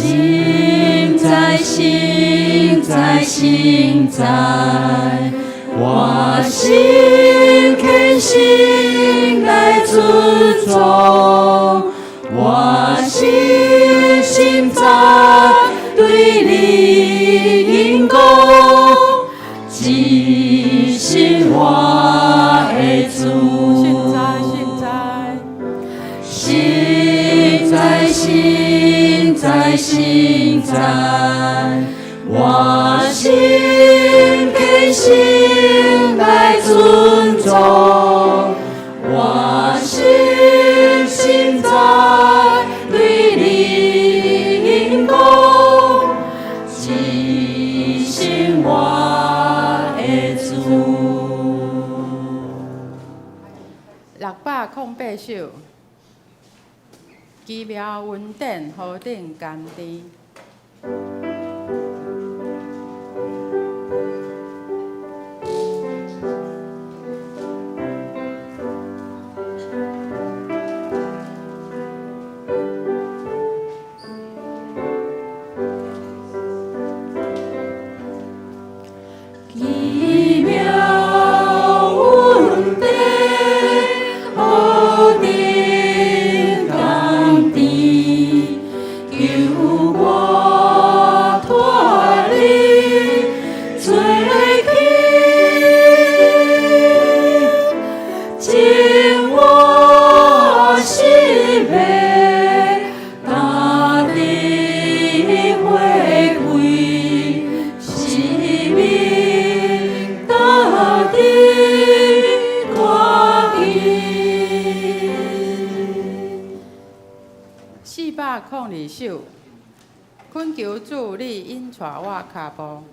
心在，心在，心在，我心恳心来尊重，我心在对你因公，即是我的主。心在，心在，心在，我心恳心来尊重，我心在对你因公，即是我的主。608首，奇妙恩典何等甘甜。奇妙恩典何等甘甜，救我脱离罪愆，净我心内大地回归，生命大地光阴。402首，恳求主你引带我脚步。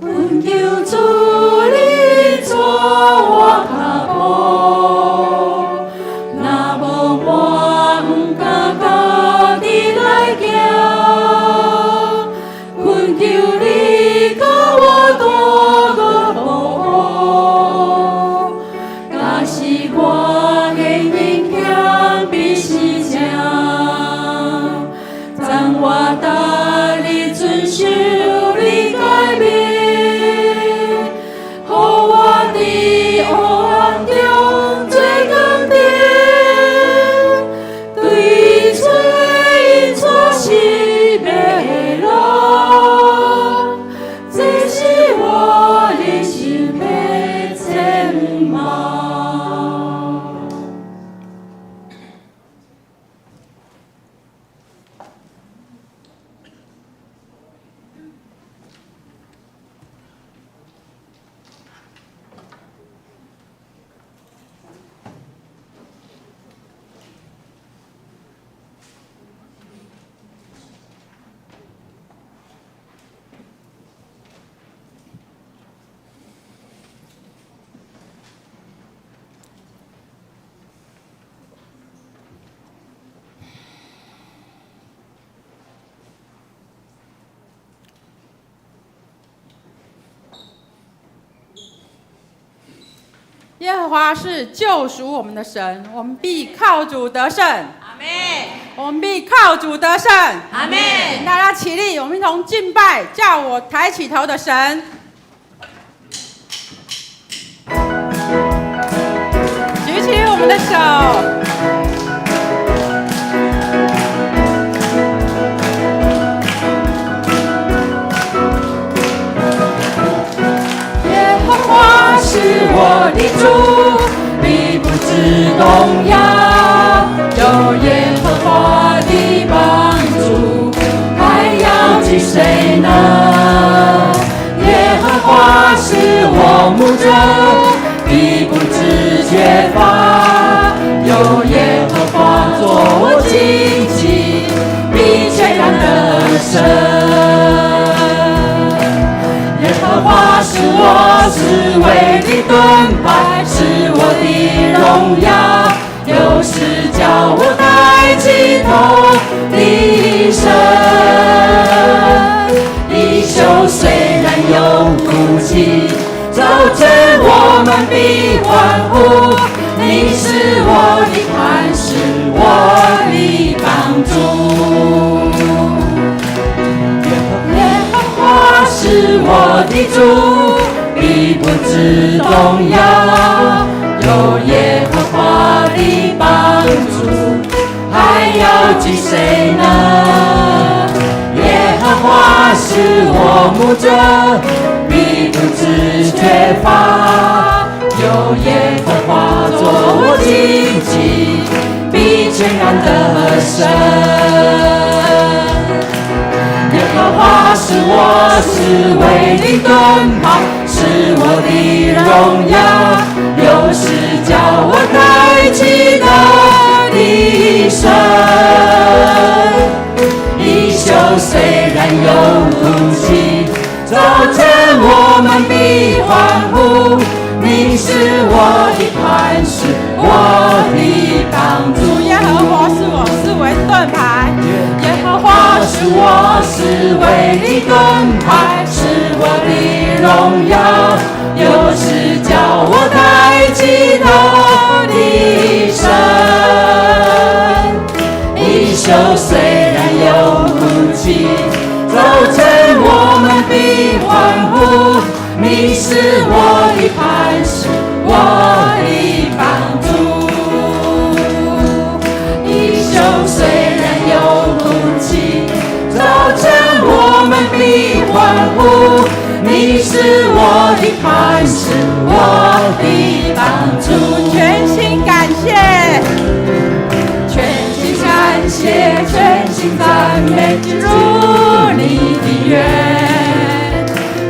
恳求主你带我脚步，若无我不敢家己来行。恳求你甲我大个保护，假使我的影响比是正，赞我答你遵守你改变。耶和华是救赎我们的神，我们必靠主得胜。阿门。我们必靠主得胜。阿门。请大家起立，我们一同敬拜叫我抬起头的神。举起我们的手。是我的主，必不致动摇。有耶和华的帮助，还要惧谁呢？耶和华是我牧者，必不致缺乏。有耶和华作我荆棘，必全然得胜。耶和华是我是为你盾牌，是我的荣耀，又是叫我抬起头的神。以袖虽然有哭泣，早晨我们必欢呼。你是我的磐石，我的帮助。耶和华是我的主，必不致动摇。有耶和华的帮助，还要惧谁呢？耶和华是我牧者，必不致缺乏。有耶和华作我荆棘，必全然得胜。耶和华是我是为你盾牌，是我的荣耀，又是叫我抬起的一生。衣袖虽然有哭泣，早晨我们必欢呼。你是我的磐石，我的帮助。耶和华是我是为盾牌，耶和华是我是为你盾牌，是我的荣耀，又是叫我抬起头的神。衣袖虽然有哭泣，早晨我们必欢呼。你是我的磐石，我的帮助。衣袖虽然有哭泣，早晨我们必欢呼。你是我的磐石，我的帮助。全心感谢，全心感谢，全心赞美，如你的愿。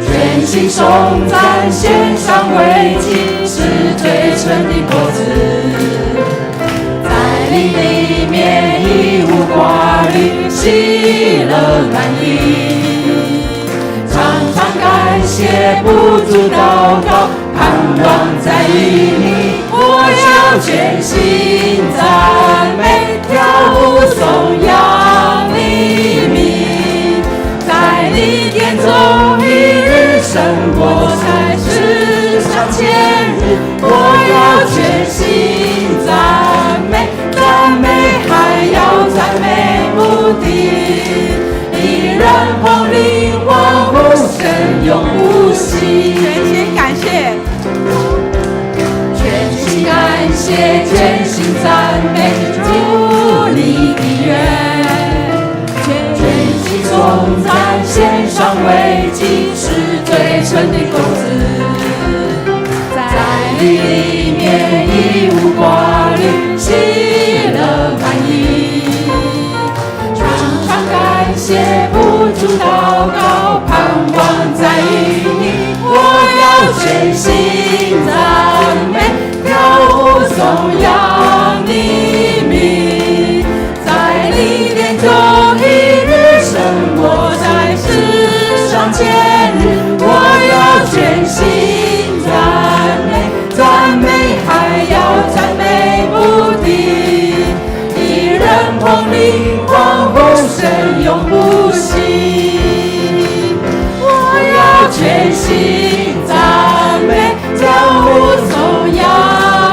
全心颂赞，献上为祭，是最纯的果子。在你里面一无挂虑，喜乐满溢。常常感谢，不住祷告，盼望在于你。我要全心赞美，跳舞颂扬你名。在你殿中一日胜过在世上千日，我要全心赞美，赞美还要赞美不停。一人捧灵欢呼声永不息。全心感谢，全心感谢，全心赞美，主你的愿。全心颂赞，献上为祭，是最纯的果子。在你里面一无挂虑，喜乐满溢。常常感谢，不住祷告，盼望在于你。我要全心赞美，跳舞颂扬你名。在你殿中一日胜过在世上千日，我要全心赞美，赞美还要赞美不停。一人捧灵欢呼声永不息。我要全心赞美，跳舞颂扬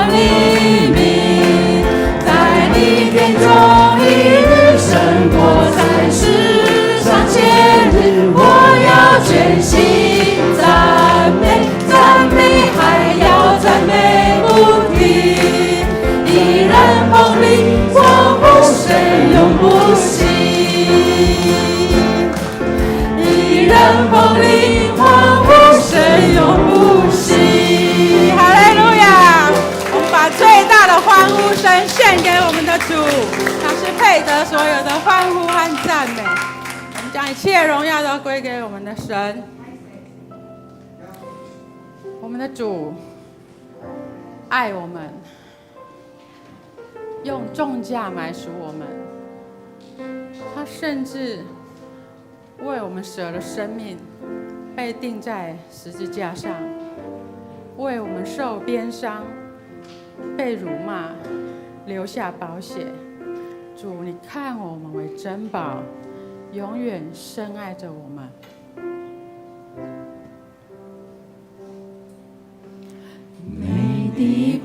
你名。在你殿中一日胜过在世上千日，我要全心赞美，赞美还要赞美不停。一人捧灵欢呼声永不息。一人捧灵欢呼声永不息。哈利路亚！我们把最大的欢呼声献给我们的主，他是配得所有的欢呼和赞美。我们将一切荣耀都归给我们的神，我们的主爱我们，用重价买赎我们，他甚至为我们舍了生命，被钉在十字架上，为我们受鞭伤，被辱骂，流下宝血。主，你看我们为珍宝，永远深爱着我们。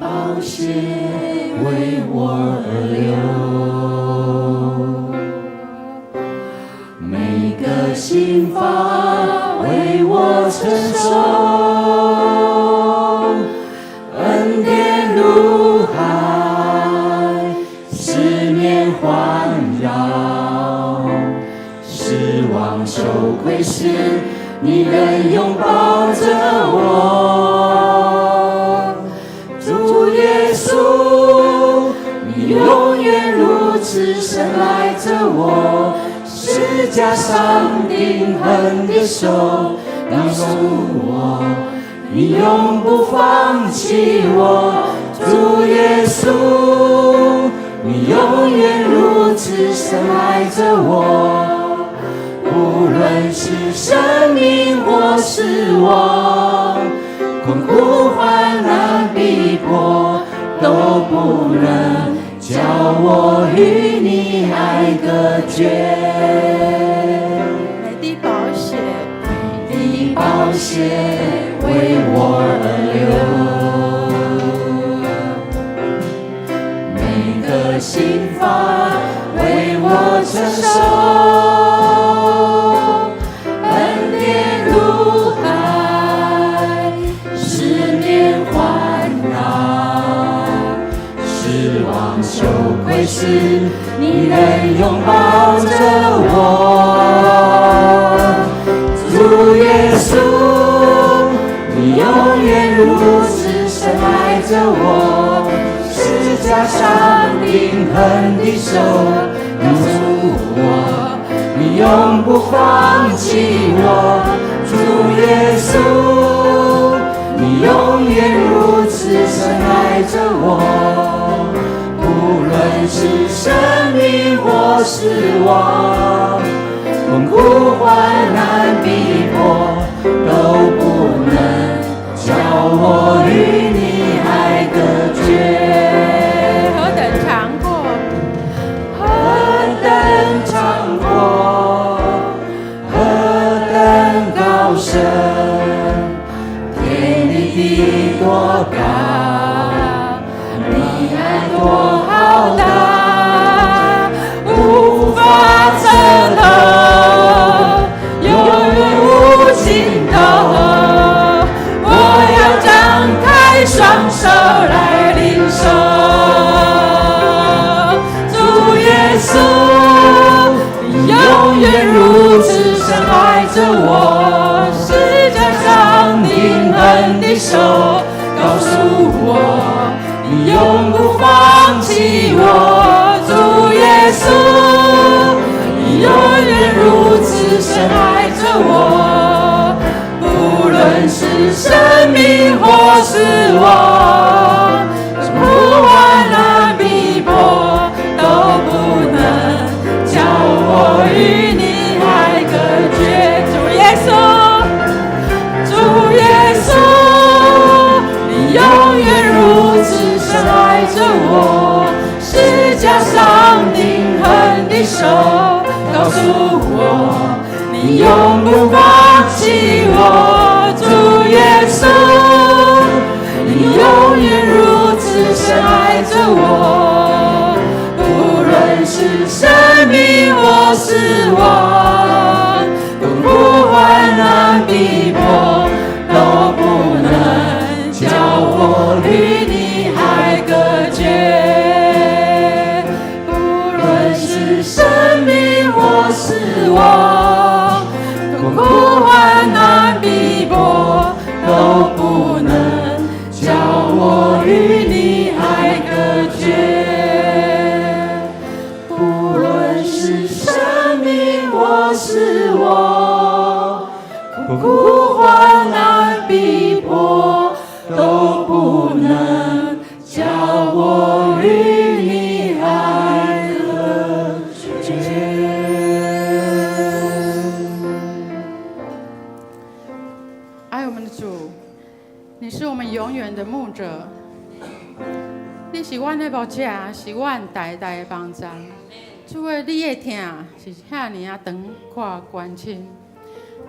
宝血为我而流，每个心房为我承受，恩典如海，思念环绕，失望羞愧时，你仍拥抱着我，主耶稣，你永远如此深爱着我，十架上钉痕的手告诉我，你永不放弃我，主耶稣，你永远如此深爱着我，无论是生命或是亡，困苦患难逼迫，都不能叫我与你爱隔绝。美的宝血，你宝血为我而流，每个心房为我承受，恩典如海，思念环绕，失望羞愧时，你仍拥抱着我，主耶稣，你永远如此深爱着我，十架上钉痕的手告诉我，你永不放弃我，主耶稣，你永远如此深爱着我，无论是生命或是亡，困苦患难逼迫，都不能叫我与你爱隔绝。何等长阔，何等长阔，何等高深，天离地多高，你爱多浩大，无法测透，永远无尽头，我要张开双手来领受，主耶稣，你永远如此深爱着我，十架上钉痕的手告诉我，你永不放弃我，主耶稣，你永远如此深爱着我，不论是生命或是亡，苦患难逼迫，都不能叫我与你爱隔绝。主耶稣，主耶稣，你永远如此深爱着我，十架上钉痕的手告诉我，你永不放弃我，主耶稣，你永远如此深爱着我，无论是生命或是亡，困苦患难逼迫，都不能叫我与你爱隔绝，不论是生命或是亡，困苦患难逼迫，都不能叫我与你爱隔绝，不论是生命或是亡，困苦患难逼迫，都不能叫我与你爱隔绝。爱我们的主，你是我们永远的牧者，你是阮的牧者，是阮代代的帮助。主啊，你的疼是遐尼啊长阔关心，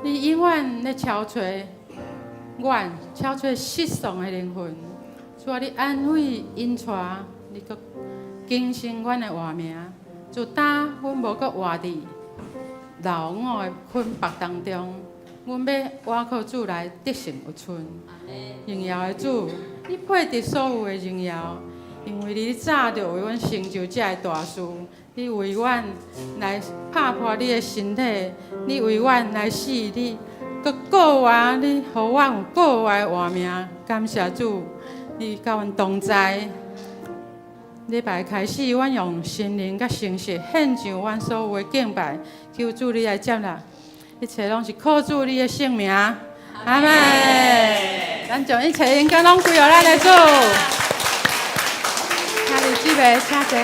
你永远咧敲找阮，敲找失丧的灵魂。主啊，你安慰因带，你搁更新阮的活命。就当阮无搁活伫老我的捆绑当中，阮要倚靠主来得胜有存。荣耀的主，你配得所有的荣耀，因为你早就为阮成就这大事。你为阮来拍破你的身体，你为阮来死，你搁过活，你互阮有过活的活命。感谢主，你甲阮同在。礼拜开始，阮用心灵甲诚实献上阮所有的敬拜，求主你来接纳，一切拢是靠主你的圣名。阿门。咱将一切应该拢归予咱的主。请你姊妹请坐。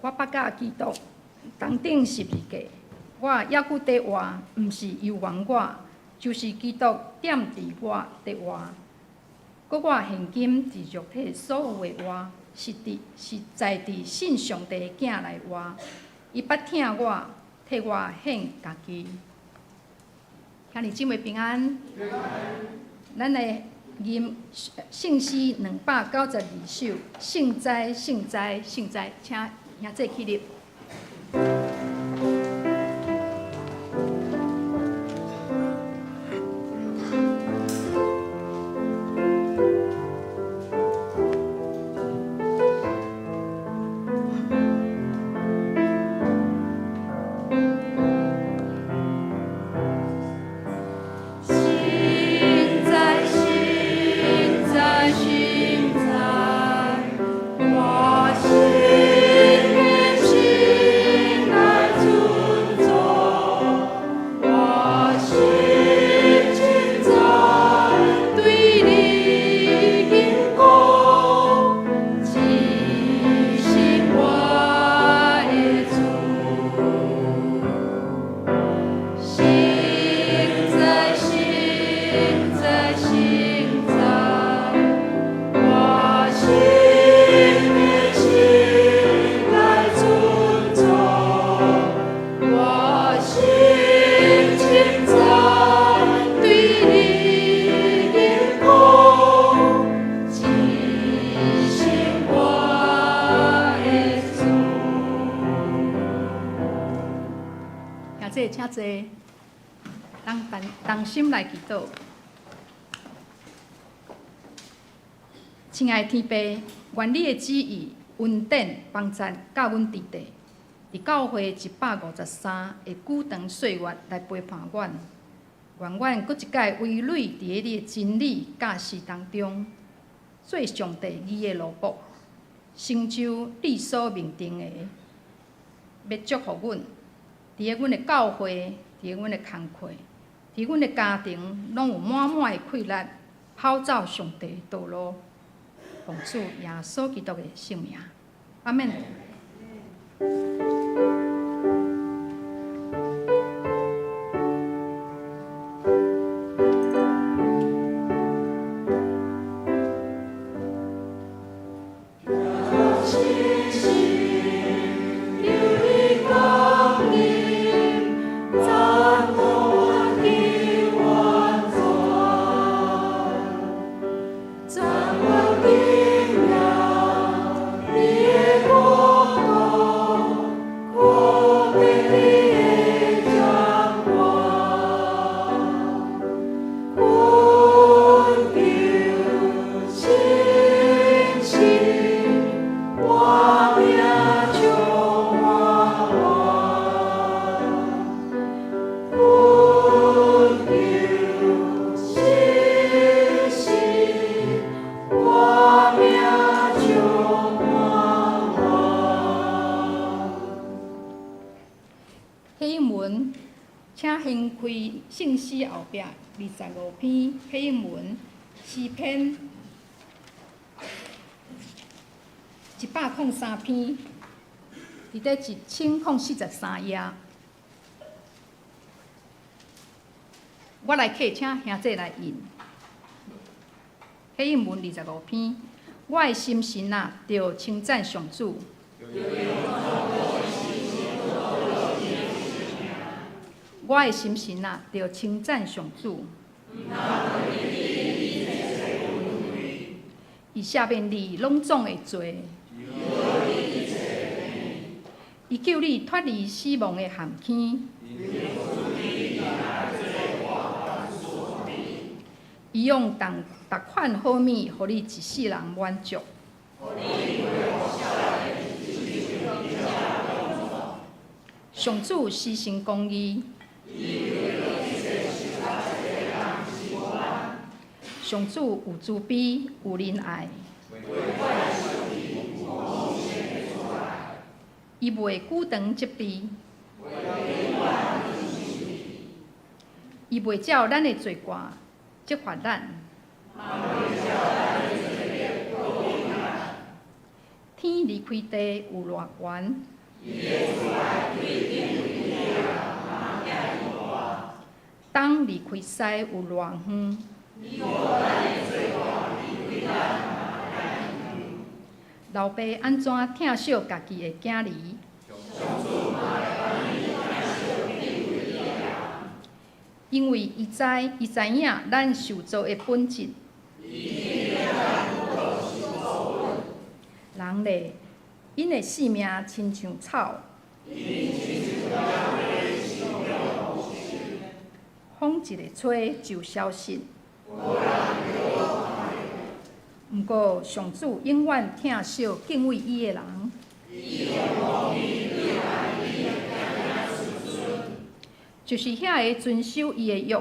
我捌甲基督同顶12架，我还佫在活，毋是由原我，就是基督点伫我在活。搁我现今伫肉体所有的活，是在伫信上帝的囝来活。伊捌听我，替我献家己。兄弟姊妹平安。咱的圣诗292首，圣哉圣哉圣哉，请兄弟起立。请坐，当心来祈祷。亲爱的天父，愿你的旨意恩典帮助教阮伫地，伫教会153的久长岁月来陪伴阮。愿阮搁一届围垒伫你的真理教示当中，做上帝你的奴仆，成就你所命定的。要祝福阮，伫咧阮的教会，伫咧阮的工课，伫阮的家庭，拢有满满的快乐，跑走上帝的道路。奉主耶稣基督的圣名，阿门。请掀开圣诗后壁25篇配英文诗篇103篇，伫咧1043页。我来刻，请兄弟来印。配英文25篇，我的心神啊，着称赞上主。我的心神啊，着称赞上主。伊下面你拢总会做，伊救你脱离死亡的陷阱，伊用逐款好物，互你一世人满足。上主施行公义。上主有慈悲，有仁爱。伊袂久长责备，伊袂照咱的罪过责罚咱。天离开地有偌悬，东离开西有偌远。老爸安怎疼惜家己的囝儿？因为伊知影咱受造的本质。人咧，因的性命亲像草，风一个吹就消失。毋过上主永远疼惜敬畏伊的人。就是遐个遵守伊的约。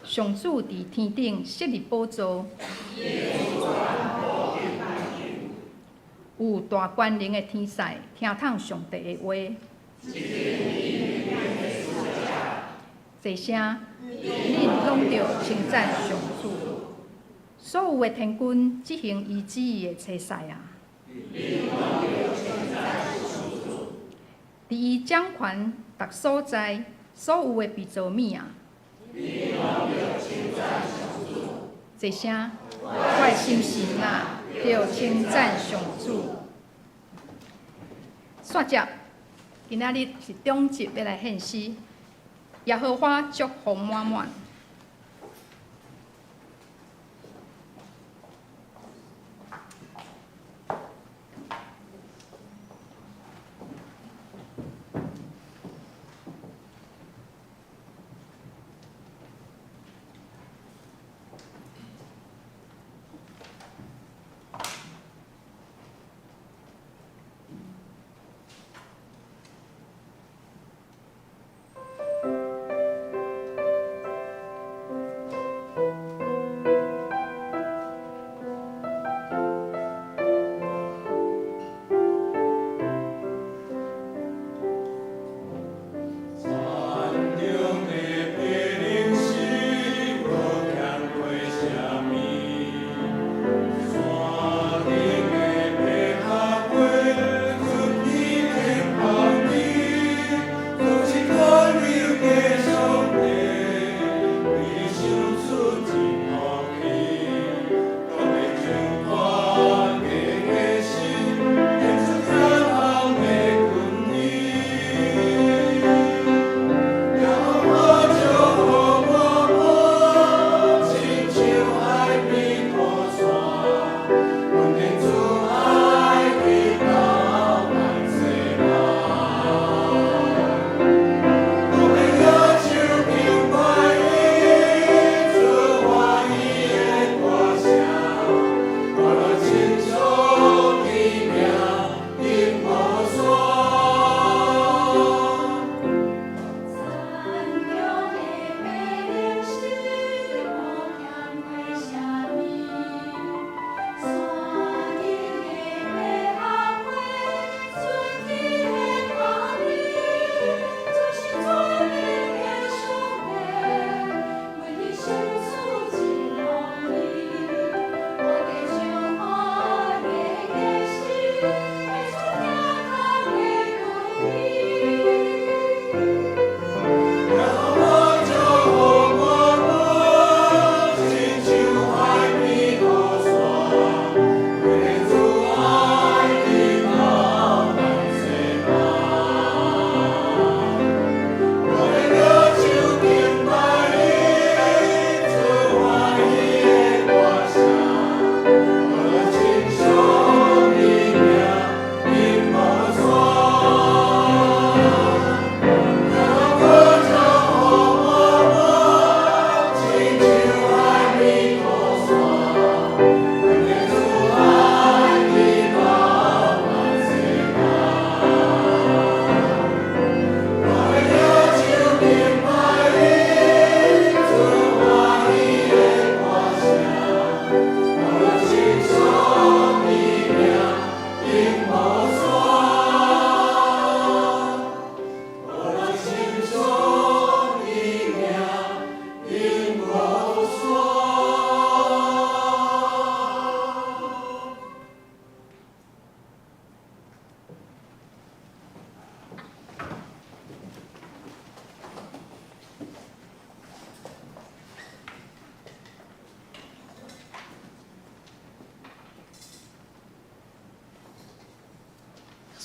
上主伫天顶设立宝座，有大权能的天使听从上帝的话。这声，恁拢着称赞上主。所有的天君执行伊旨意的差事啊！伫伊掌权逐所在，所有的被造物啊！这声，我的心神啊，着称赞上主。线接，今仔日是中集要来献诗。耶和华祝福满满。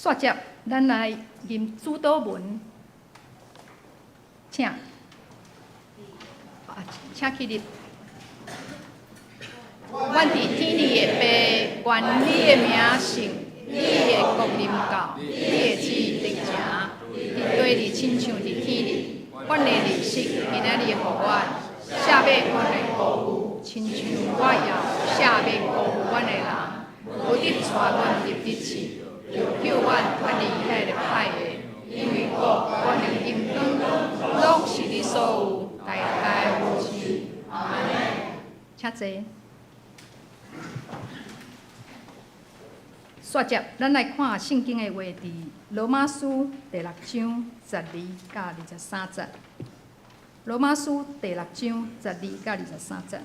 续接，咱来念主祷文，请，请起立。阮伫天里的爸，愿你的名圣，你的国临到，你的旨意达成，伫地里亲像伫天里。阮的日食，今仔日互阮，写码阮的鼓舞，亲像我也写码鼓舞阮的人，无得带阮入得去，就叫阮脱离迄个歹的，因为国、阮的应当，拢是你所有，代代无尽。阿门。请坐。续接，咱来看圣经的话伫罗马书第6章12到23节。罗马书第6章12到23节。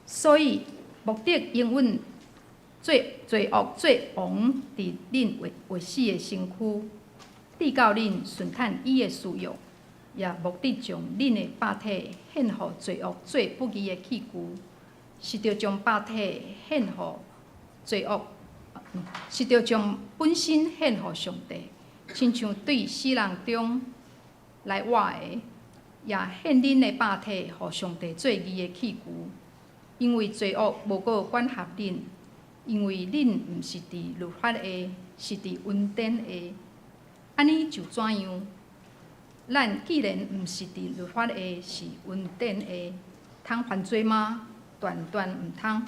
所以，目的永远罪恶最王伫恁活死的身躯，直到恁顺趁伊的需要。也目的将恁的肉体献互罪恶最不义的器具，是着将肉体献互罪恶，是着将本身献互上帝，亲像对死人中来活的，也献恁的肉体互上帝做义的器具。因为罪恶无过管辖恁，因为恁毋是伫律法下，是伫恩典下。安尼就怎样？咱既然毋是伫律法下，是恩典下，通犯罪吗？断毋通。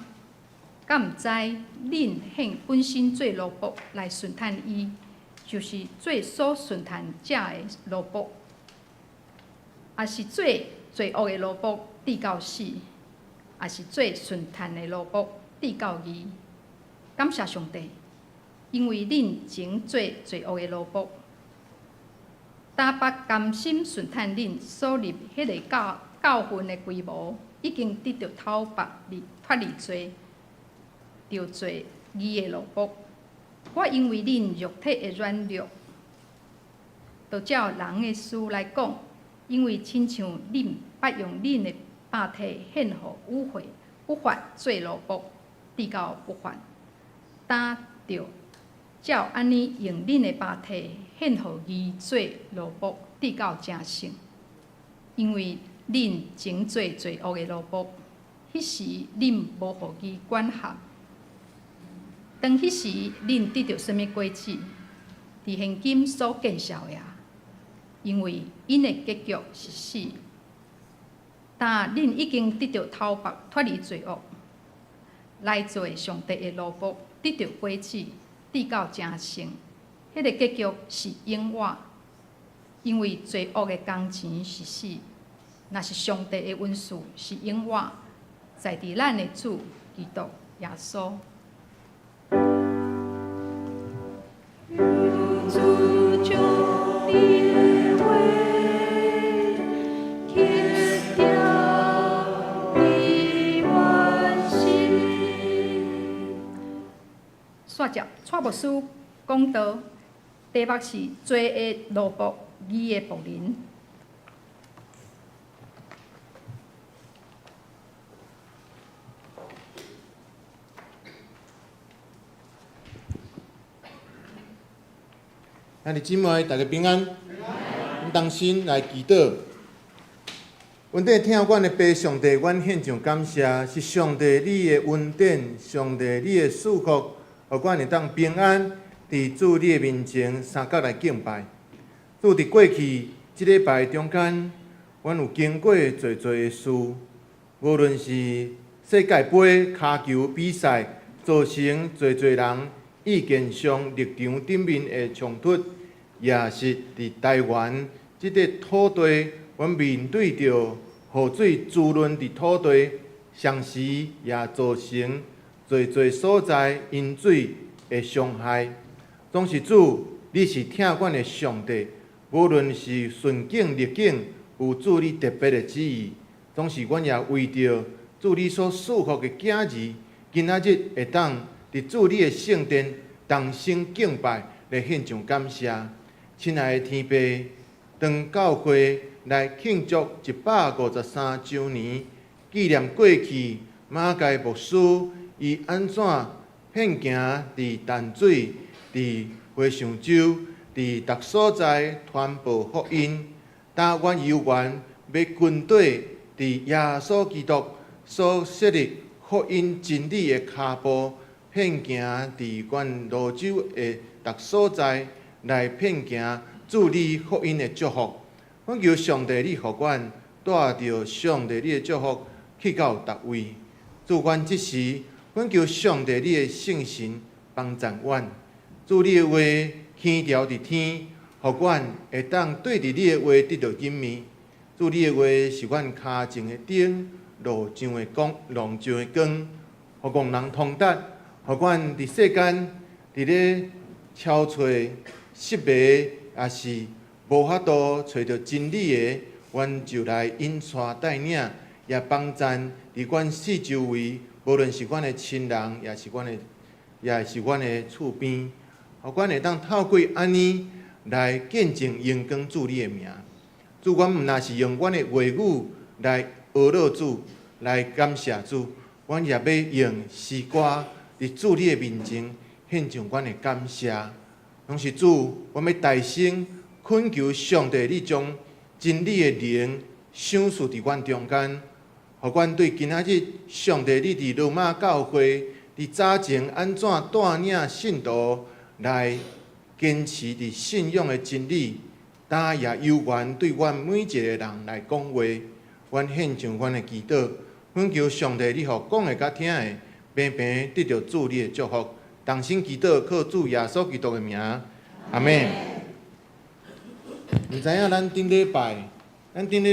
敢毋知恁献本身做奴仆来顺趁伊，就是做所顺趁者的奴仆，也是做罪恶的奴仆，直到死；也是做顺趁的奴仆，直到义。感谢上帝，因为恁前做罪恶的奴仆。大伯甘心顺趁恁所立迄个教训的规模，已经得到讨白脱离罪，就做义的奴仆。我因为恁肉体的软弱，就照人的事来讲，因为亲像恁捌用恁的肉体献互污秽、不法做奴仆，直到不法，担着。照安尼用恁的肉体献互伊做奴仆，直到成圣。因为恁前做罪恶的奴仆，迄时恁无互伊管辖。当迄时恁得到什么果子，伫现今所见效的，因为因的结局是死。但恁已经得到讨白脱离罪恶，来做上帝的奴仆，得到果子。直到成圣，迄个结局是永活，因为罪恶的工钱是死，若是上帝的恩赐是永活，在伫咱的主基督耶稣。续接，蔡牧师讲道，题目是“罪的奴仆，义的仆人”。兄弟姊妹，大家平安。阮同心来祈祷。恩典听阮的爸上帝，阮献上感谢，是上帝你的恩典，上帝你的祝福。互阮会当平安，伫主你的面前三角来敬拜。主伫过去即礼拜中间，阮有经过侪的事，无论是世界杯骹球比赛，造成侪人意见上立场顶面的冲突，也是伫台湾即个土地，阮面对着雨水滋润伫土地，同时也造成侪所在因水的伤害。总是主，你是听阮的上帝，无论是顺境逆境，有主你特别的旨意。总是阮也为着主你所赐福的囝儿，今仔日会当伫主你的圣殿同声敬拜，来献上感谢。亲爱的天父，当教会来庆祝153周年，纪念过去马偕牧师伊安怎献行伫淡水、伫花上洲、伫逐所在传播福音，但阮犹原要军队伫耶稣基督所设立福音真理的脚步，遍行伫阮泸州的逐所在，来遍行助你福音的祝福。阮求上帝，你互阮带着上帝你的祝福去到逐位。祝阮即时，阮求上帝你的圣神帮助阮。祝你的话天条伫天，互阮会当对伫你的话得到隐秘。祝你的话是阮骹前的灯，路上的光，路上的光，互戆人通达，互阮伫世间伫咧超找失迷，也是无法度找到真理的，阮就来引带带领，也帮赞伫阮四周围，无论是阮的亲人，也是阮的厝边，互阮会当透过安尼来见证荣光主你的名。主，阮毋若是用阮的话语来学乐主，来感谢主，阮也要用诗歌伫主你的面前献上阮的感谢。拢是主，阮要大声恳求上帝，你将真理的灵赏赐伫阮中间，互阮对今仔日上帝你伫罗马教会伫早前安怎带领信徒来坚持伫信仰的真理，但也有缘对阮每一个人来讲话。阮献上阮的祈祷，恳求上帝你互讲的甲听的，平平得到主你的祝福。同心祈祷，靠主耶稣基督的名，阿门。毋知影咱顶礼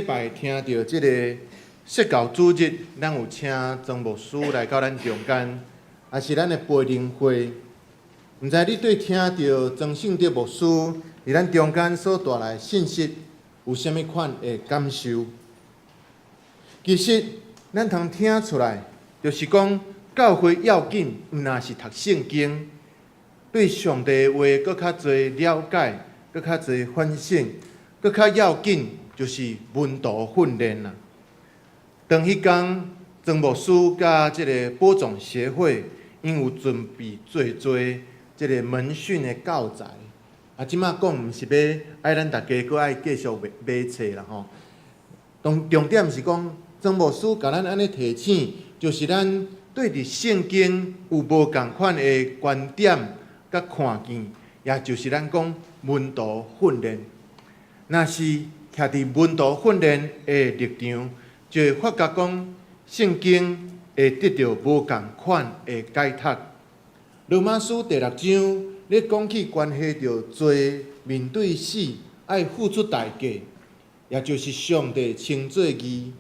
拜听到即个说教主日，咱有请曾牧师来到咱中间，也是咱的培灵会。毋知你对听到曾信德牧师伫咱中间所带来信息，有啥物款的感受？其实咱通听出来，就是讲教会要紧，毋若是读圣经，对上帝的话搁较侪了解，搁较侪反省，搁较要紧就是门徒训练啦。当迄天，曾牧师甲即个播种协会，因有准备做即个门训的教材。即摆讲毋是要爱咱大家搁爱继续买册啦吼。重点是讲，曾牧师甲咱安尼提醒，就是咱对伫圣经有无共款的观点甲看见，也就是咱讲门徒训练。若是徛伫门徒训练的立场，就会发觉讲圣经会得到无共款的解读。罗马书第6章咧讲起关系到罪面对死，爱付出代价，也就是上帝称作义。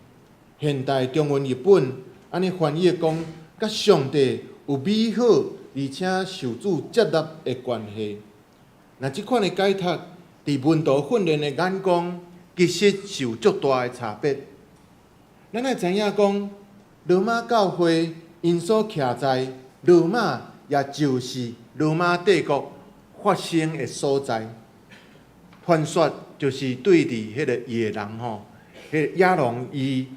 现代中文译本安尼翻译讲，甲上帝有美好而且受主接纳的关系。那即款的解读，伫门徒训练的眼光，其实是有足大的差别。咱爱知影讲，罗马教会因所徛在罗马，也就是罗马帝国发生的所在。传说就是对伫迄个野狼吼，迄个野狼伊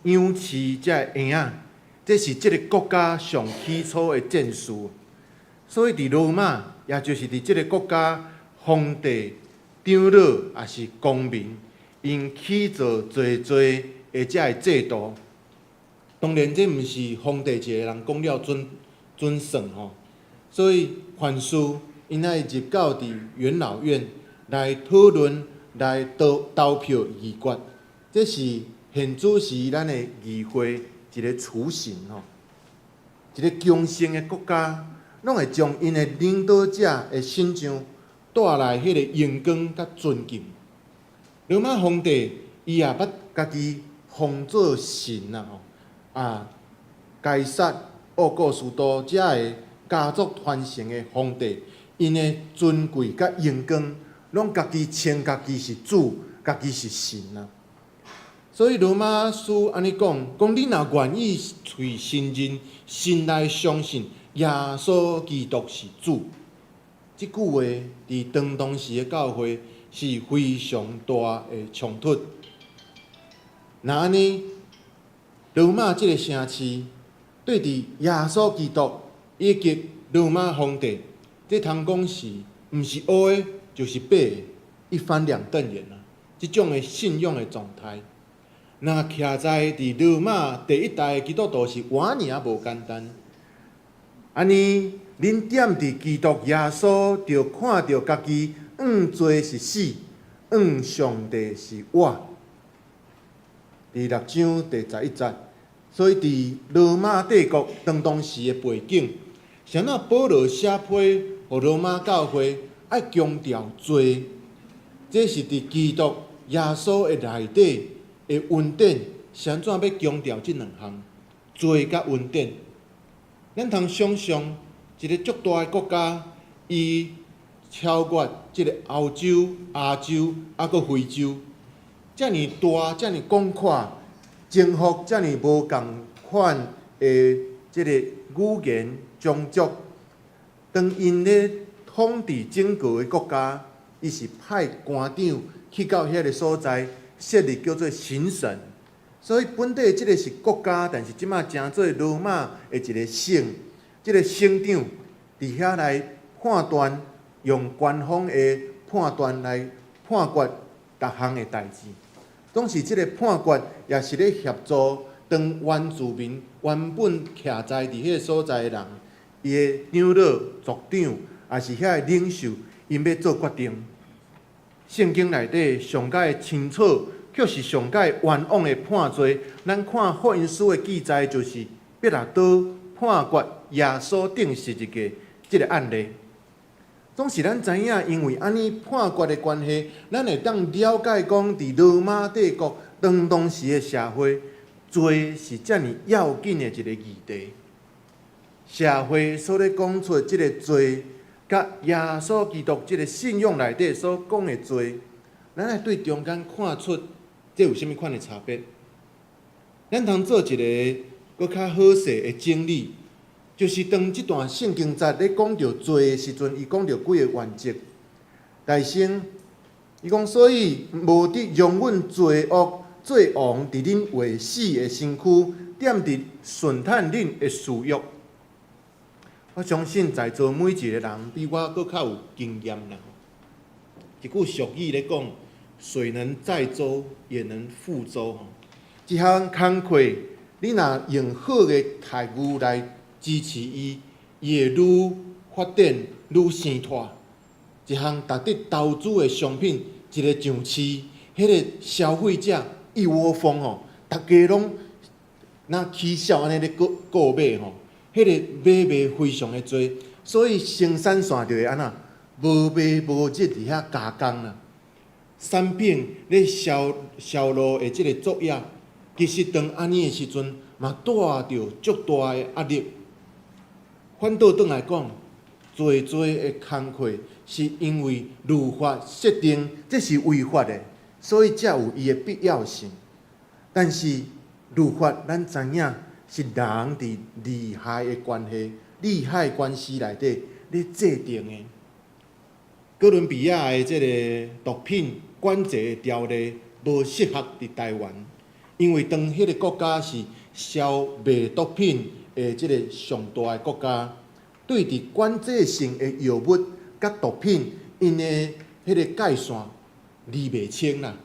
养饲遮婴仔，这是即个国家上起初的战事。所以伫罗马，也就是伫即个国家，皇帝、长老也是公民，因起造侪的遮个制度。当然，这毋是皇帝一个人讲了准算吼。所以凡事因爱入到伫元老院来讨论、来投票议决，这是现主时咱的议会一个雏形吼。一个强盛的国家，拢会将因的领导者的身上带来迄个荣光甲尊敬。罗马皇帝伊也捌家己封做神啦吼，该撒、奥古斯都遮个家族传承的皇帝，因的尊贵甲荣光，拢家己称家己是主，家己是神啦。所以罗马书安尼讲，你若愿意随信任、心来相信耶稣基督是主，即句话伫当时的教会是非常大的冲突。那安尼，罗马这个城市对伫耶稣基督以及罗马皇帝，这通讲是毋是黑的，就是白的，一翻两瞪眼啊！即种的信仰的状态，若徛在伫罗马第一代的基督徒是偌尔啊无简单。安尼，恁踮伫基督耶稣，就看到家己罪是死，上帝是活。第6章第11节，所以伫罗马帝国当时的背景，谁那保罗写批互罗马教会，爱强调罪，这是伫基督耶稣的内底的恩典，谁怎要强调即两项？罪甲恩典。咱通想象一个足大的国家，伊超越即个欧洲、亚洲，还佫非洲，遮尔大、遮尔广阔，征服遮尔无共款的即个语言、种族，当因咧统治整个的国家，伊是派官长去到遐个所在，设立叫做行省。所以本地即个是国家，但是即马成做罗马的一个省，即个省长伫遐来判断，用官方的判断来判决逐项的代志。总是即个判决，也是咧协助当原住民原本徛在伫迄个所在的人，伊的长老、族长，也是遐个领袖，因要做决定。圣经内底上界清楚。却是上界冤枉的判罪。咱看福音书的记载，就是彼拉多判决耶稣钉十字架这个案例。总是咱知影，因为安尼判决的关系，咱会当了解讲，伫罗马帝国当时的社会，罪是遮尔要紧的一个议题。社会所咧讲出即个罪，甲耶稣基督即个信仰内底所讲的罪，咱会对中间看出。这有啥物款的差别？咱通做一个搁较好势的整理，就是当即段圣经节咧讲到罪的时阵，伊讲到几个原则。大先，伊讲，所以无得容阮罪恶做王伫恁未死的身躯，踮伫顺趁恁的私欲。我相信在座每一个人比我搁较有经验啦。一句俗语咧讲。水能载舟，也能覆舟。一项工课，你若用好的态度来支持伊，伊会愈发展愈生脱。一项值得投资的商品，一个上市，迄个消费者一窝蜂吼，大家拢那起笑安尼咧购买吼，迄个买非常的多，所以生产线就会安那无买无日伫遐加工啦。产品咧销路的即个作业，其实当安尼的时阵，嘛带着足大的压力。反倒转来讲，做的工课，是因为律法设定这是违法的，所以才有伊的必要性。但是律法咱知影是人伫利害的关系、利害关系内底咧制定的。哥伦比亚的即个毒品管制条例无适合伫台湾，因为当迄个国家是销卖毒品的即个上大的国家，对伫管制性的药物甲毒品，因的迄个界线理袂清啦，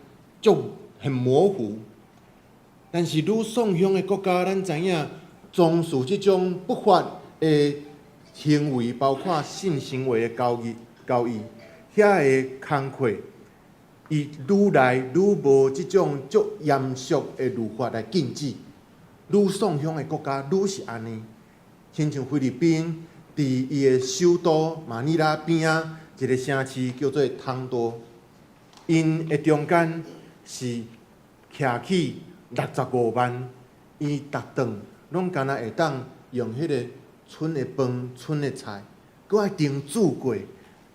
很模糊。但是愈宋乡的国家，咱知影从事即种不法的行为，包括性行为的交易。遐个工课，伊愈来愈无即种足严肃的律法来禁止。愈宋乡的国家愈是安尼，亲像菲律宾伫伊的首都马尼拉边仔一个城市叫做汤多，因的中间是徛起65万，伊逐顿拢敢若会当用迄个剩的饭、剩的菜，搁爱订煮过，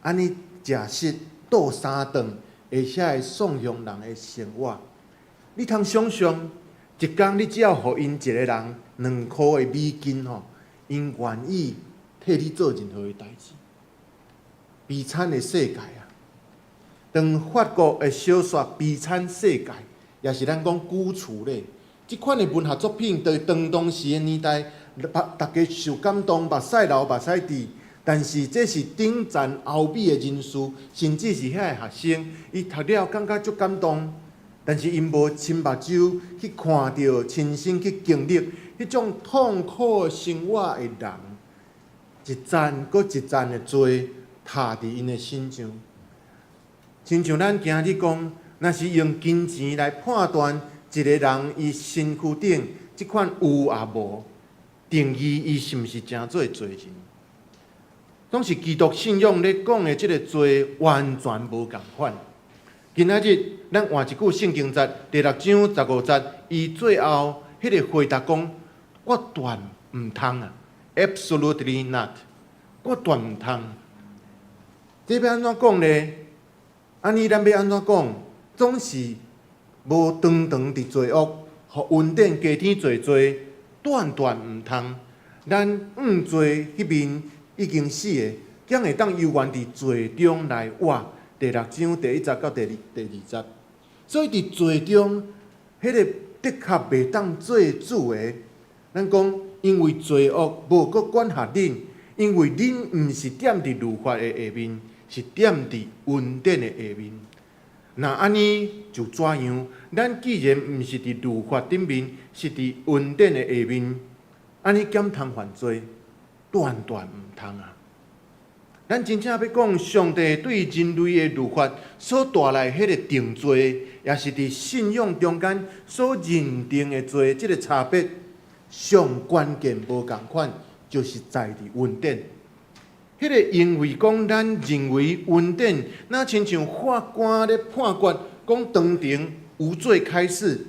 安尼。食食倒3顿，而且的宋乡人的生活，你通想象，一工你只要互因一个人2块的美金吼，因愿意替你做任何的代志。悲惨的世界啊！当法国的小说《悲惨世界》，也是咱讲古厝咧，即款的文学作品，在当时的年代，大家受感动，目屎流，目屎滴。但是这是顶赞后美的人士，甚至是遐个学生，伊读了感觉足感动，但是因无亲目睭去看到、亲身去经历迄种痛苦的生活的人，一赞搁一赞的罪踏伫因的心上。亲像咱今日讲，若是用金钱来判断一个人伊身躯顶即款有也无，定义伊是毋是真做罪人。总是基督信仰咧讲的即个罪完全无共款。今仔日咱换一句圣经节，第6章15节，伊最后迄个回答讲：我断毋通啊 ，absolutely not， 我断毋通。这要安怎讲呢？安尼咱要安怎讲？总是无长长伫罪恶，互恩典加添做，断毋通。咱罪迄面已经死的，竟会当悠然伫罪中来活。第6章第1节到第2节，所以伫罪中，迄个的确袂当做主的。咱讲，因为罪恶无搁管辖恁，因为恁毋是踮伫律法的下面，是踮伫恩典的下面。那安尼就怎样？咱既然毋是伫律法顶面，是伫恩典的下面，安尼减通犯罪？断毋通啊！咱真正要讲，上帝对人类的律法所带来迄个定罪，也是伫信仰中间所认定的罪，即个差别上关键无共款，就是在伫恩典。迄个因为讲咱认为恩典，那亲像法官咧判决，讲当庭无罪开始，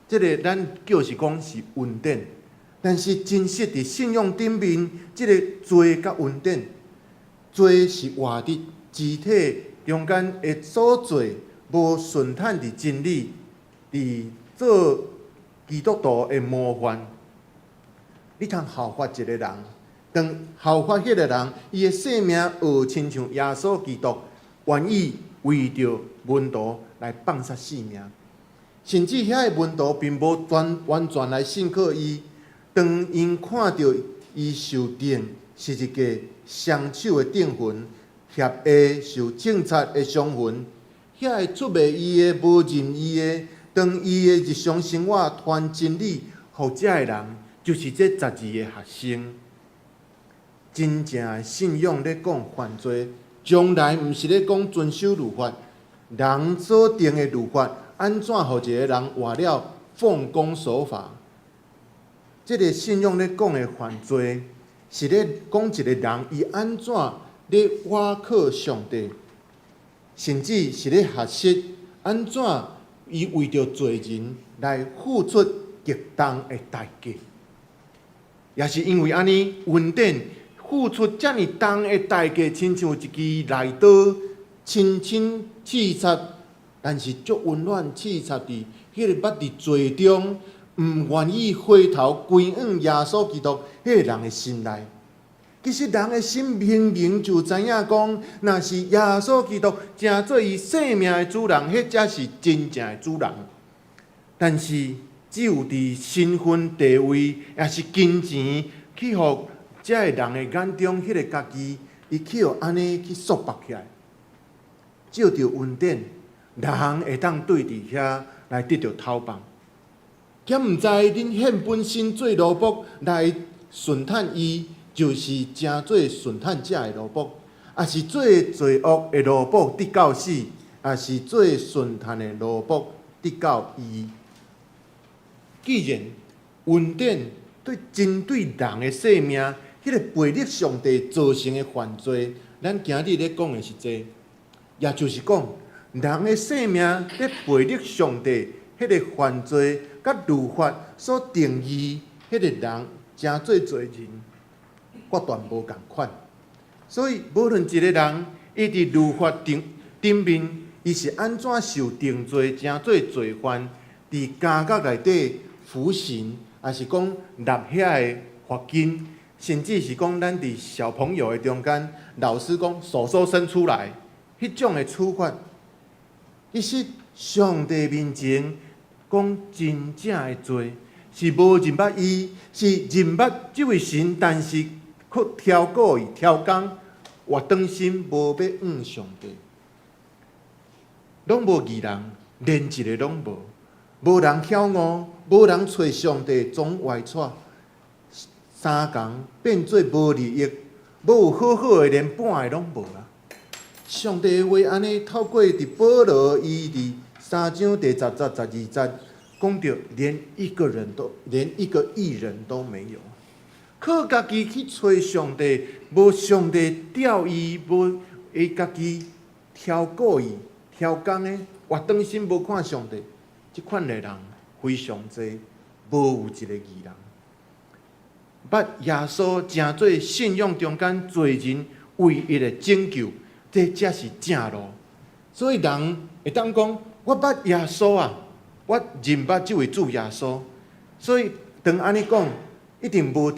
即个咱就是讲是恩典。但是真实伫信仰顶面，即个罪甲恩典，罪是活伫肢体中间的所做，无顺坦伫真理，伫做基督徒的模范。你通效法一个人，当效法迄个人，伊的性命学亲像耶稣基督，愿意为着门徒来放下性命，甚至遐个门徒并无完全来信靠伊。当因看到伊受定是一个双手的定痕，协下受警察的伤痕，遐个出卖伊的、无认伊的，当伊的日常生活传真理，互遮个人就是这12个学生。真正的信仰咧讲犯罪，从来毋是咧讲遵守律法，人所定的律法，安怎互一个人活了奉公守法？这个信仰咧讲的犯罪，是咧讲一个人伊安怎咧倚靠上帝，甚至是咧学习安怎伊为着罪人来付出极重的代价，也是因为安尼，恩典付出遮尔重的代价，亲像一支来刀，轻轻刺插，但是足温暖刺插伫迄个捌伫罪中。毋愿意回头归向耶稣基督迄个人的心内，其实人的心明明就知影讲，若是耶稣基督正做伊生命的主人，迄才是真正的主人。但是只有伫身份地位，也是金钱，去互遮个人的眼中，迄个家己，伊去互安尼去束缚起来。照着恩典，人会当对伫遐来得到讨棒。敢毋知恁献本身做奴仆来顺坦伊，就是正做顺坦者的奴仆，也是做罪恶的奴仆得到死，也是做顺坦的奴仆得到义。既然恩典对针对人的生命，迄个背逆上帝造成的犯罪，咱今日咧讲的是这，也就是讲人的生命咧背逆上帝。迄个犯罪甲律法所定义，迄个人正做罪人，决断无共款。所以，无论一个人，伊伫律法顶面，伊是安怎受定罪，正做罪犯，伫监狱内底服刑，还是讲纳遐个罚金，甚至是讲咱伫小朋友的中间，老师讲手伸出来，迄种的处罚，其实上帝面前。讲真正的罪，是无认捌伊，是认捌这位神，但是却挑过伊、挑工，活当心无要怨上帝，拢无义人，连一个拢无，无人巧悟，无人找上帝总歪错，三工变做无利益，无有好好的，连半个拢无啊！上帝的话安尼透过伫保罗伊伫3章第10节、12节讲到，连一个义人都没有，靠家己去找上帝，无上帝钓伊，无会家己挑过伊、挑工的，活当心无看上帝，即款的人非常多，无有一个义人。捌耶稣成做信仰中间罪人唯一的拯救，这才是正路。所以人会当讲，我捌耶稣啊，我认捌这位主耶稣。所以当安尼讲，一定无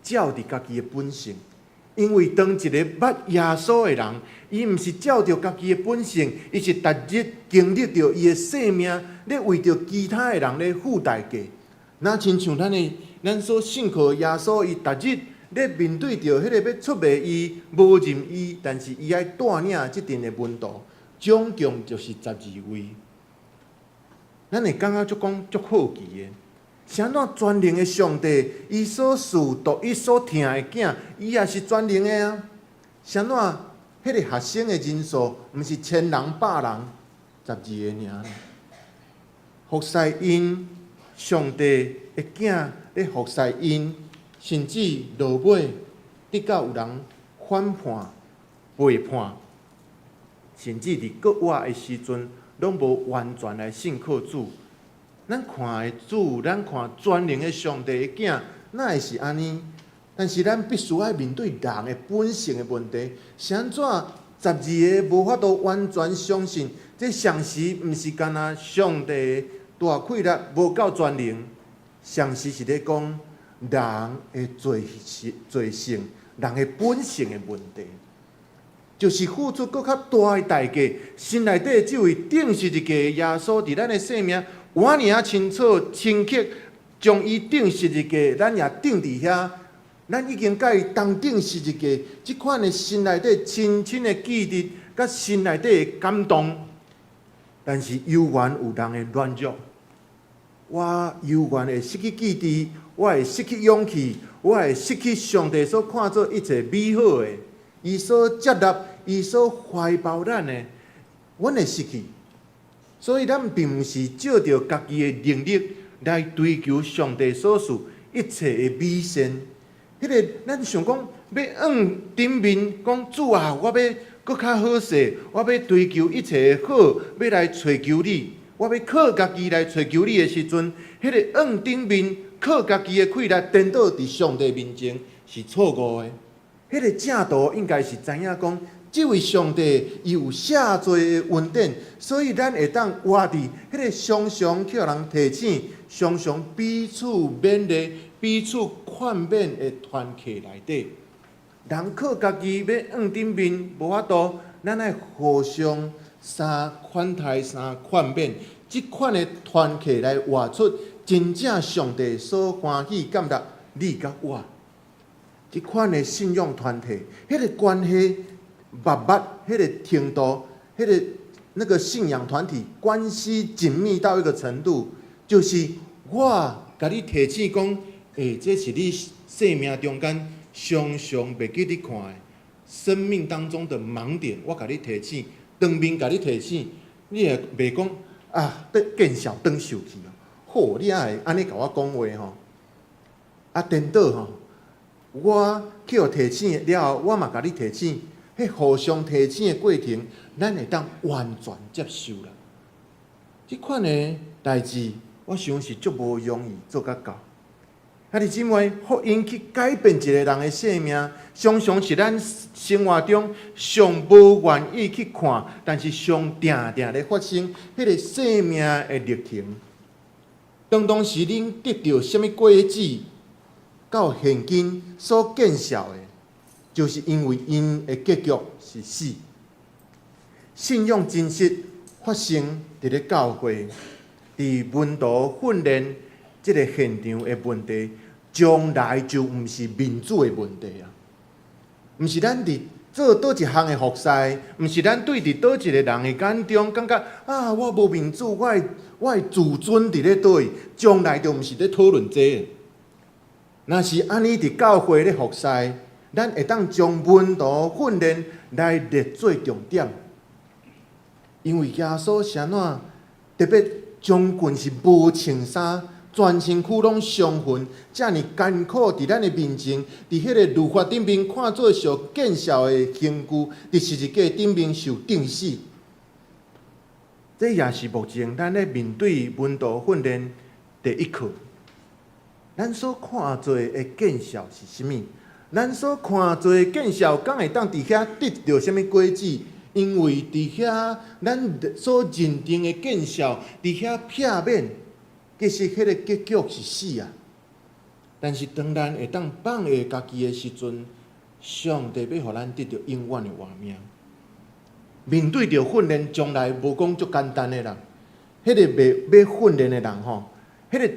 照伫家己的本性，因为当一个捌耶稣的人，伊毋是照着家己的本性，伊是逐日经历着伊的生命，咧为着其他的人咧付代价。那亲像咱所信靠的耶稣，伊逐日咧面对着迄个要出卖伊、无认伊，但是伊爱带领即阵的门徒，总共就是12位。咱会感觉足好奇的，是安怎全能的上帝，伊所赐独一所疼的囝，伊也是全能的啊？是安怎迄个学生的人数，毋是1000人、100人，12个尔？服侍因，上帝的囝咧服侍因，甚至落尾直到有人反叛、背叛，甚至伫国外的时阵，拢无完全来信靠主。咱看的主，咱看全能的上帝的囝，哪会是安尼？但是咱必须要面对人的本性的问题，是安怎12个无法度完全相信，这上时毋是干那上帝的大气力无够全能，上时是咧讲人的罪性、人的本性的问题，就是付出更较大的代价。心内底这位顶十字架的耶稣，伫咱的生命，我尔啊清楚、清晰，将伊顶十字架，咱也顶伫遐。咱已经甲伊同顶十字架，即款的心内底深深的记忆，甲心内底的感动。但是犹原有人的软弱，我犹原会失去记忆，我会失去勇气，我会失去上帝所看作一切美好的，伊所接纳、伊所怀抱咱的，阮会失去。所以咱并毋是照着家己的能力来追求上帝所赐一切的美善。迄个咱想讲要顶面讲主啊，我要搁较好势，我要追求一切的好，要来找求你，我要靠家己来找求你的时阵，迄个顶面靠家己的气力颠倒伫上帝面前是错误的。迄个正道应该是知影讲，这位上帝伊有赦罪的恩典，所以咱会当活伫迄个常常叫人提醒、常常彼此勉励、彼此劝勉的团契内底。人靠家己要顶面无法度，咱爱互相相款待、相劝勉，即款的团契来活出真正上帝所欢喜、感觉你甲我。即款的信仰团体，迄个关系密，迄个程度，那个信仰团体关系紧密到一个程度，就是我甲你提醒讲，这是你生命中间常常袂记你看的，生命当中的盲点，我甲你提醒，当面甲你提醒，你也袂讲啊，见笑转受气哦。好，你也会安尼甲我讲话吼，啊，颠倒吼。我去互提醒了后，我嘛甲你提醒，迄互相提醒的过程，咱会当完全接受啦。即款的代志，我想是足无容易做甲到。兄弟姊妹，福音去改变一个人的生命，常常是咱生活中上无愿意去看，但是上定咧发生迄个生命的历程。当时恁得到什么果子？到现今所见效的，就是因为因的结局是死。信仰真实发生伫咧教会，伫文图训练即个现场的问题，将来就毋是民主的问题啊！毋是咱伫做倒一项的服侍，毋是咱对伫倒一个人的眼中感觉啊，我无民主，我的自尊伫咧倒，将来就毋是咧讨论这个。若是安尼伫教会咧服侍，咱会当将文图训练来列做重点，因为耶稣是安怎特别将军是无穿衫，全身躯拢伤痕，遮尔艰苦伫咱的面前，伫迄个律法顶面看做上见效的刑具，伫十字架顶面受钉死。这也是目前咱咧面对文图训练第一课。咱所看做的见效是啥物？咱所看做的见效，敢会当伫遐得到啥物果子？因为伫遐咱所认定的见效，伫遐片面，其实迄个结局是死啊。但是当咱会当放下家己的时阵，上帝要互咱得到永远的活命。面对着训练，将来无讲足简单的人，迄个要训练的人吼，迄个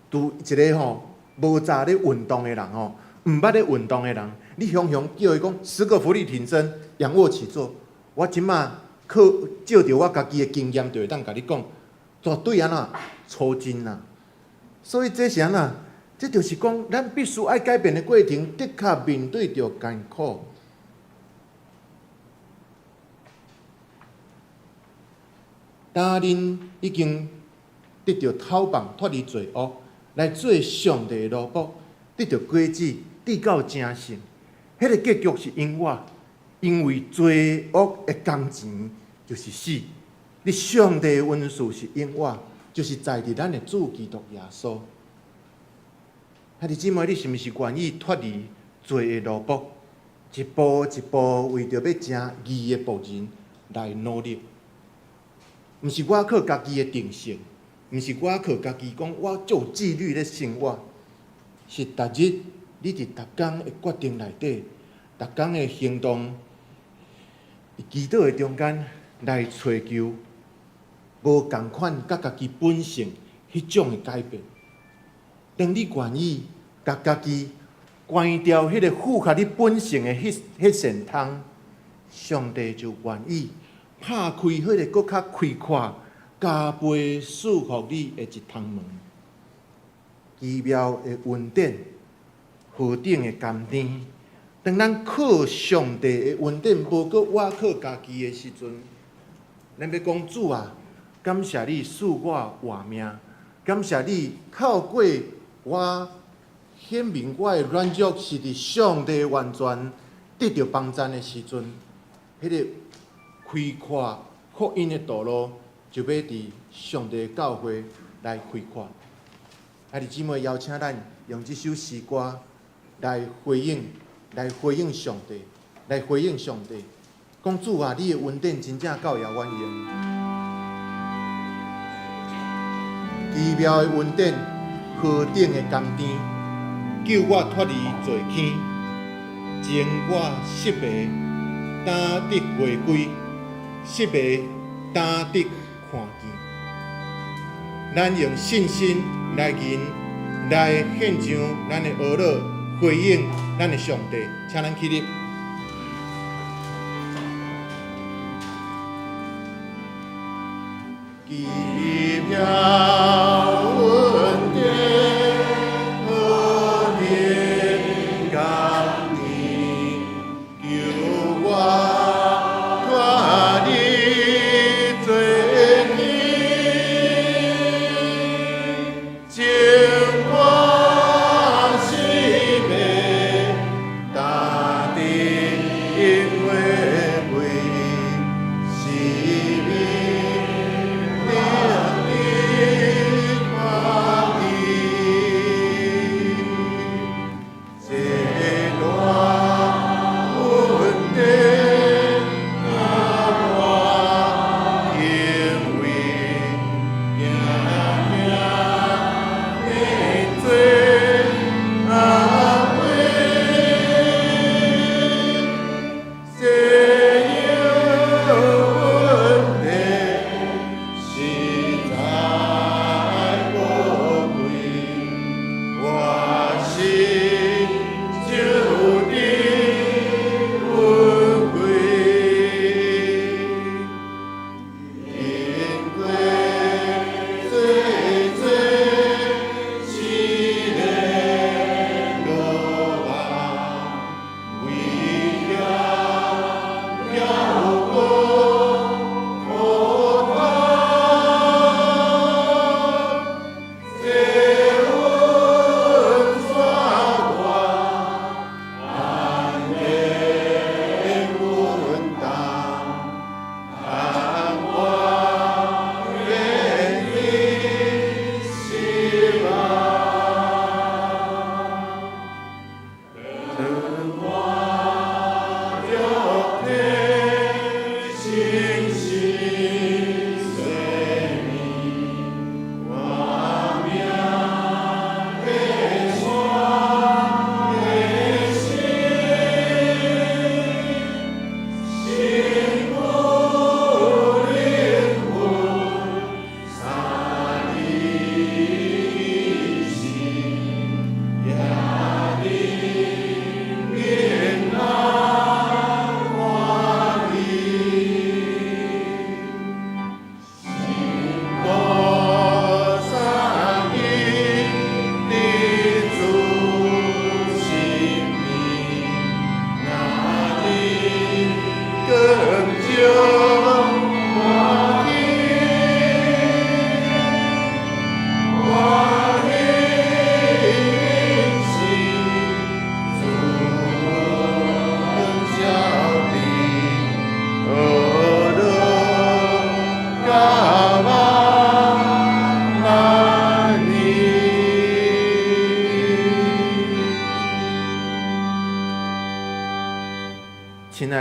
拄一个无早咧运动的人吼，毋捌咧运动的人，你雄雄叫伊讲10个伏地挺身、仰卧起坐，我即马照着我家己的经验，就会当甲你讲，绝对安怎粗真啦。所以这是安怎？这就是讲，咱必须爱改变的过程，的确面对着艰苦。当恁已经得到讨放脱离罪恶，来做上帝的奴仆，得到果子，得到正圣，迄个结局是永远。因为罪恶的工钱就是死，你上帝的恩赐是永远，就是在伫咱的主基督耶稣。兄弟姊妹，你是毋是愿意脱离罪的奴仆，一步一步为着要成义的仆人来努力？毋是我靠家己的定性，毋是我靠家己讲我做纪律咧生活，是逐日你伫逐工的决定内底，逐工的行动，伫祈祷的中间来追求无共款甲家己本性迄种的改变。当你愿意甲家己关掉迄个符合你本性的迄扇窗，上帝就愿意拍开迄个搁较开阔、加倍赐福你的一窗门。奇妙的恩典，何等的甘甜！当咱靠上帝的恩典，无搁我靠家己的时阵，咱要讲主啊，感谢你赐我活命，感谢你透过我显明我的软弱是伫上帝完全得到帮助的时阵，迄个开阔福音的道路就要伫上帝的教会来开阔。兄弟姊妹，邀请咱用这首诗歌来回应上帝，来回应上帝。讲主啊，你的恩典真正够也远用，奇妙的恩典，何等的甘甜，救我脱离罪坑，情我失败，担得回归，失败担得看见。咱用信心来献上咱的恶乐，回应咱的上帝，请咱起立。奇妙恩典，何等甘甜，救我脱离罪孽，情我失败，担得回归，生命的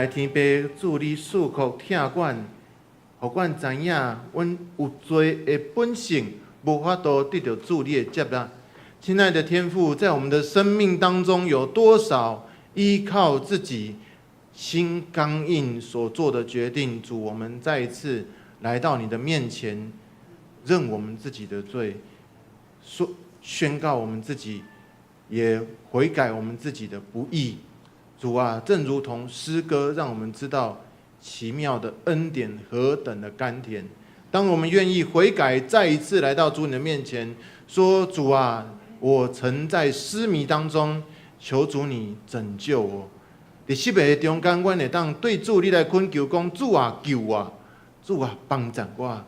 来天父祝你赐福听管，互阮知影，阮有罪的本性无法度得到主你的接纳。亲爱的天父，在我们的生命当中，有多少依靠自己心刚硬所做的决定？主，我们再一次来到你的面前，认我们自己的罪，宣告我们自己，也悔改我们自己的不义。主啊，正如同诗歌让我们知道奇妙的恩典何等的甘甜。当我们愿意悔改，再一次来到主你的面前，说：主啊，我曾在失迷当中，求主你拯救我。在失迷的中间，阮会当对主你来恳求，讲：主啊，救我！主啊，帮助我！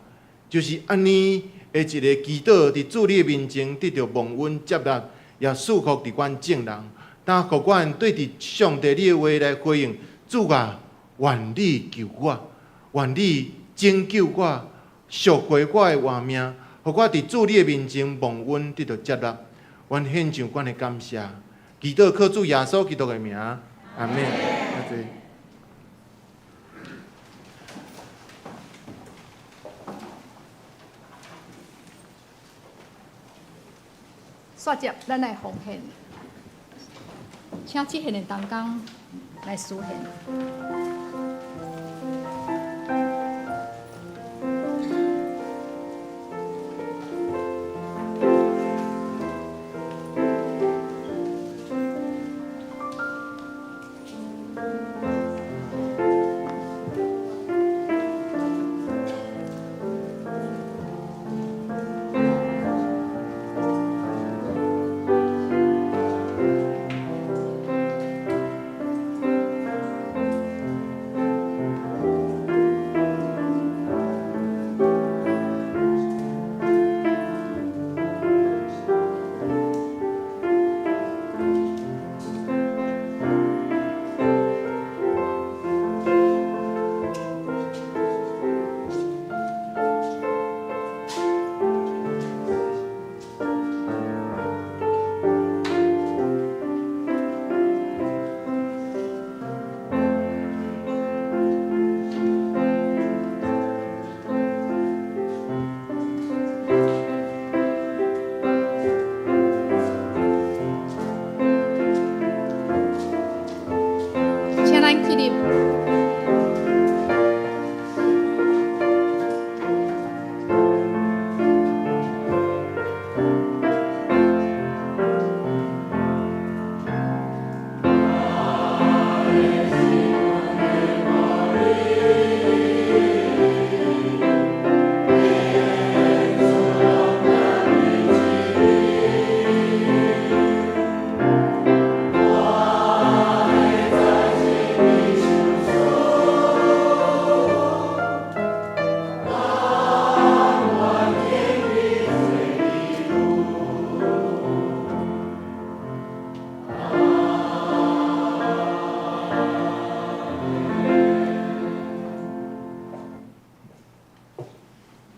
就是安尼的一个祈祷，伫主你的面前得到蒙恩接纳，也束缚伫阮众人。当互阮对伫上帝你的话来回应，主啊，愿你救我，愿你拯救我，赎回我的活命，互我伫主你的面前蒙恩得到接纳。阮献上阮的感谢，祈祷靠主耶稣基督的名，阿门。煞接咱来奉献。请即献的同工来施献。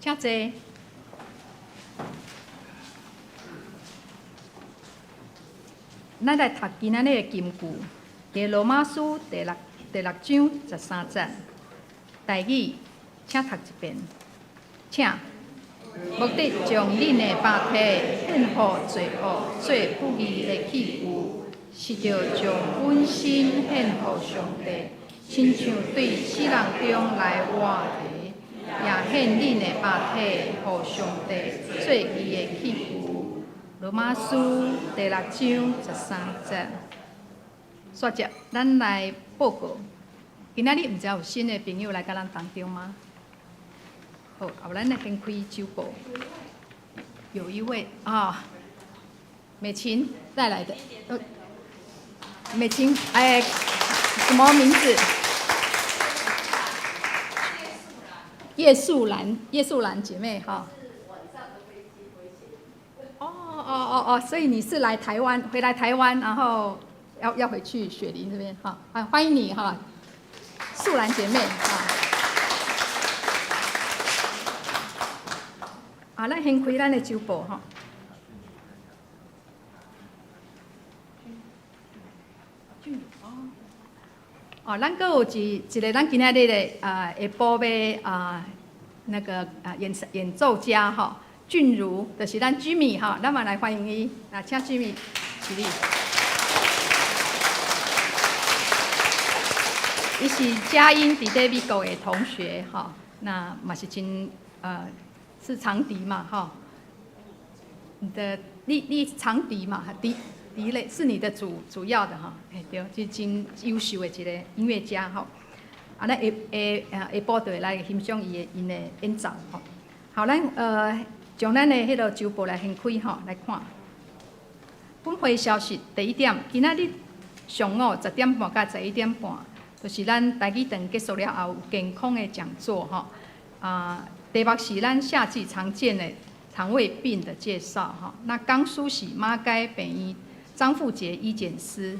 请坐。咱来读今仔日的金句，伫罗马书第六章13节，台语，请读一遍，请。目的将恁的肉体献予罪恶做不义的器具，是着将本身献予上帝，亲像对死人中来活的，也献恁的肉体予上帝做伊的器具。罗马书第6章13节。煞接，咱来报告。今仔日毋知有新的朋友来甲咱当中吗？好，后咱来先开周报。有一位啊，美琴带来的，美琴，什么名字？叶素兰姐妹哈。所以你是来台湾，回来台湾，然后要回去雪梨这边哈，欢迎你哈，素兰姐妹啊，咱先开咱的周报哈。咱阁有一个咱今仔日的下晡要那个演奏家俊如，就是咱 Jimmy 咱嘛来欢迎伊，请 Jimmy 起立。伊是佳音伫咧美国的同学那嘛是真是长笛嘛你长笛嘛笛类是你的主要的对，是真优秀的一个音乐家咱下晡就会来欣赏伊的演奏好，咱将咱的迄个周报来掀开来看。本会消息第一点，今仔日上午10点半到11点半，就是咱台语堂结束了后有健康的讲座题目是咱夏季常见的肠胃病的介绍那刚梳洗马街病医张富杰医检师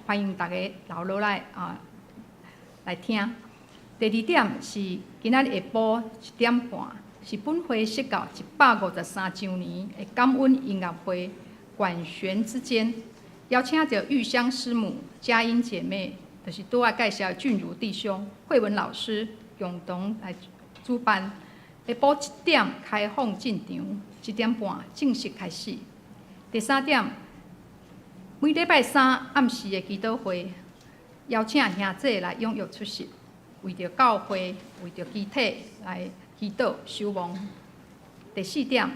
欢迎大家留落来来听。第二点是今仔日下晡1点半，是本会设到153周年的感恩音乐会管弦之间，邀请到玉香师母、佳音姐妹，就是拄仔介绍俊如弟兄、慧文老师共同来主办。下晡1点开放进场，1点半正式开始。第三点，每礼拜三暗时的祈祷会，邀请兄姐来踊跃出席，为着教会、为着集体来祈祷守望。第四点，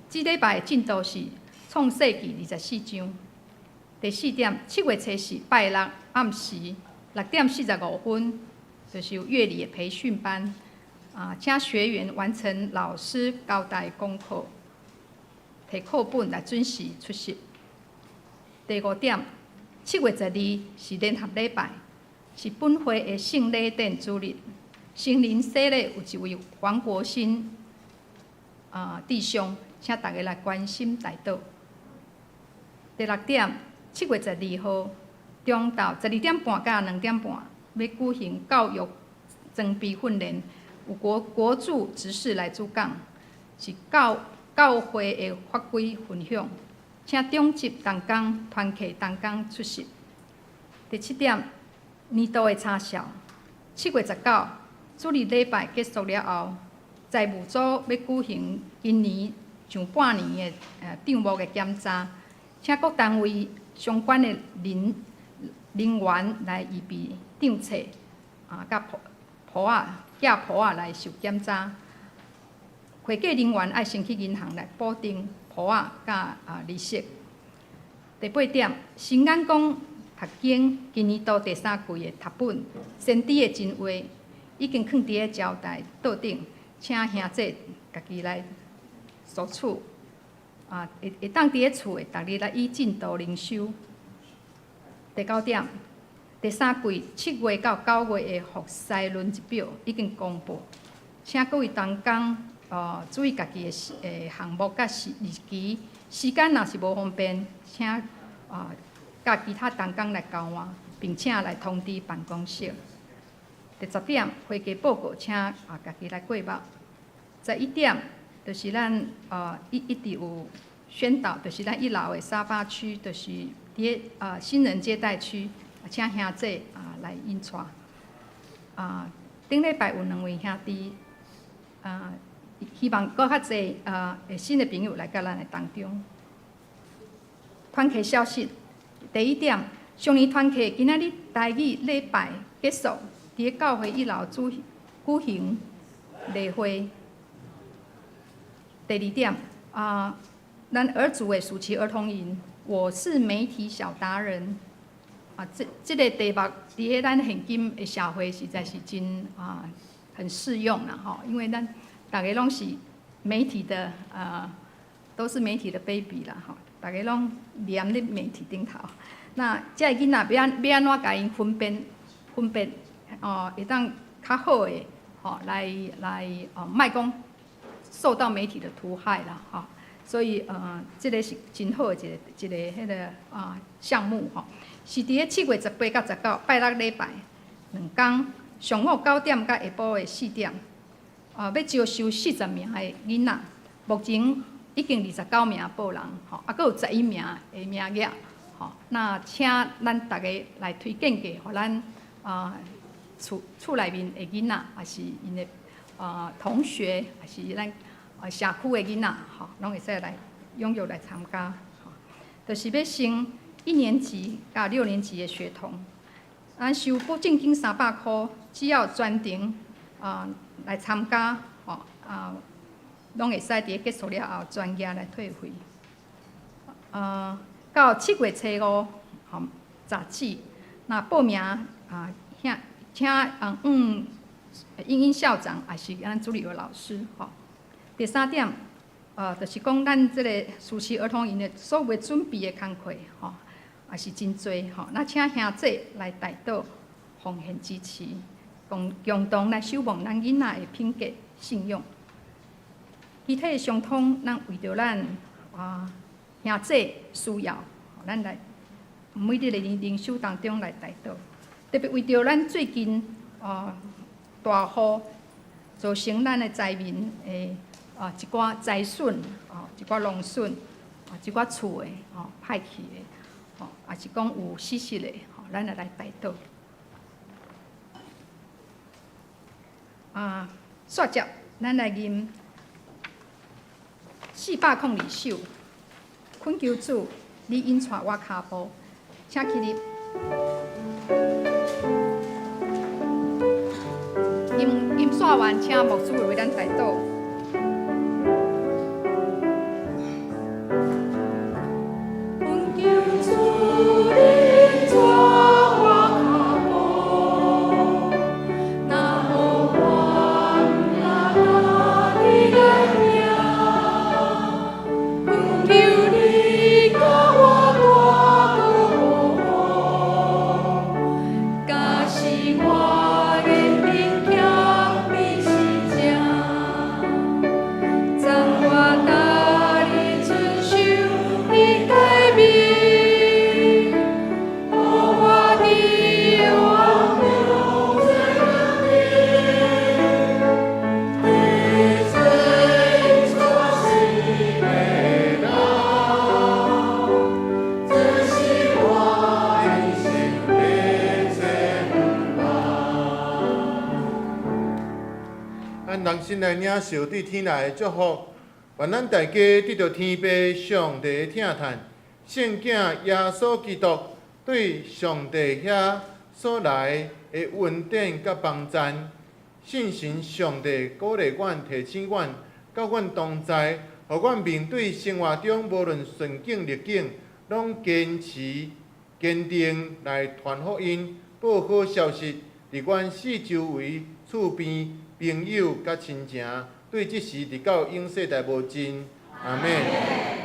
这礼拜的进度是创世纪24章。第四点，7月初4拜六暗时6点45分，就是有乐理的培训班。请学员完成老师交代功课，摕课本来准时出席。第5点，7月12是联合礼拜，是本会的圣礼典主日。圣灵洗礼有一位黄国新弟兄，请大家来关心代祷。第6点，7月12号中昼12点半到2点半，要举行教育装备训练。有国主执事来主讲，是教会的法规分享，请中级同工、团契同工出席。第7点，年度的查校，7月19主日礼拜结束了后，财务组要举行今年上半年的账目的检查，请各单位相关的人员来预备账册甲簿寄簿来受检查。会计人员爱先去银行来补丁簿甲利息。第8点，新眼光读经今年度第3季的读本，先知的真话已经放伫咧招待桌顶，请兄姐家己来索取。会当伫咧厝的，逐日来以进度灵修。第9点，第3季7月到9月的服侍论集表已经公布，请各位同工注意家己的项目甲日期，时间若是无方便，请甲其他同工来交换，并且来通知办公室。第10点，会计报告请家己来过目。11点，就是咱一直有宣导，就是咱1楼的沙发区，就是伫新人接待区，请兄姐来引带。顶礼拜有2位兄弟，希望搁较侪新的朋友来到咱的当中。团契消息，第1点，上年团契今仔日台语礼拜结束，伫教会1楼举行例会。第2点，咱儿组的暑期儿童营，我是媒体小达人。这个题目伫咧咱现今的社会实在是真很适用啦吼，因为咱大家拢是媒体的都是媒体的 baby 啦吼，大家拢黏咧媒体顶头。那这个囡仔要安怎甲因分辨会当较好的来莫讲受到媒体的毒害啦吼，所以这个是真好的一个迄个项目吼。是伫咧7月18到19拜六礼拜2天，上午9点到下晡的4点，要招收40名的囡仔，目前已经29名报人，吼，还佫有11名的名额，吼。那请咱大家来推荐给，互咱厝内面的囡仔，也是因的同学，也是咱社区的囡仔，吼，拢会使来踊跃来参加。就是要升1年级到6年级的学童，咱收不正经300块，只要专程来参加，吼拢会使伫结束了后专业来退费。到7月初5，吼早起，那报名请英校长也是咱助理的老师，吼。第3点，就是讲咱即个暑期儿童营的所有准备的工课，吼，也是真多，吼。那请兄姐来带导奉献支持，共同来守望咱囡仔的品格信用。其他的相通，咱为着咱兄姐需要，咱来每日的灵修当中来带导。特别为着咱最近大雨造成咱的灾民的一寡灾损，一寡农损，一寡厝的歹去的，也是讲有死失的，咱也来带导。煞接咱来吟402首，恳求主，你引带我脚步，请起立。吟煞完，请牧师为咱带导。人心来领受对天来的祝福，愿咱大家得到天父上帝的疼叹，圣囝耶稣基督对上帝遐所来的恩典甲帮赞，信神上帝鼓励阮、提醒阮，甲阮同在，互阮面对生活中无论顺境逆境，拢坚持坚定来传福音、报好消息，伫阮四周围、厝边。朋友甲亲情，对即时直到永世代无尽。阿免。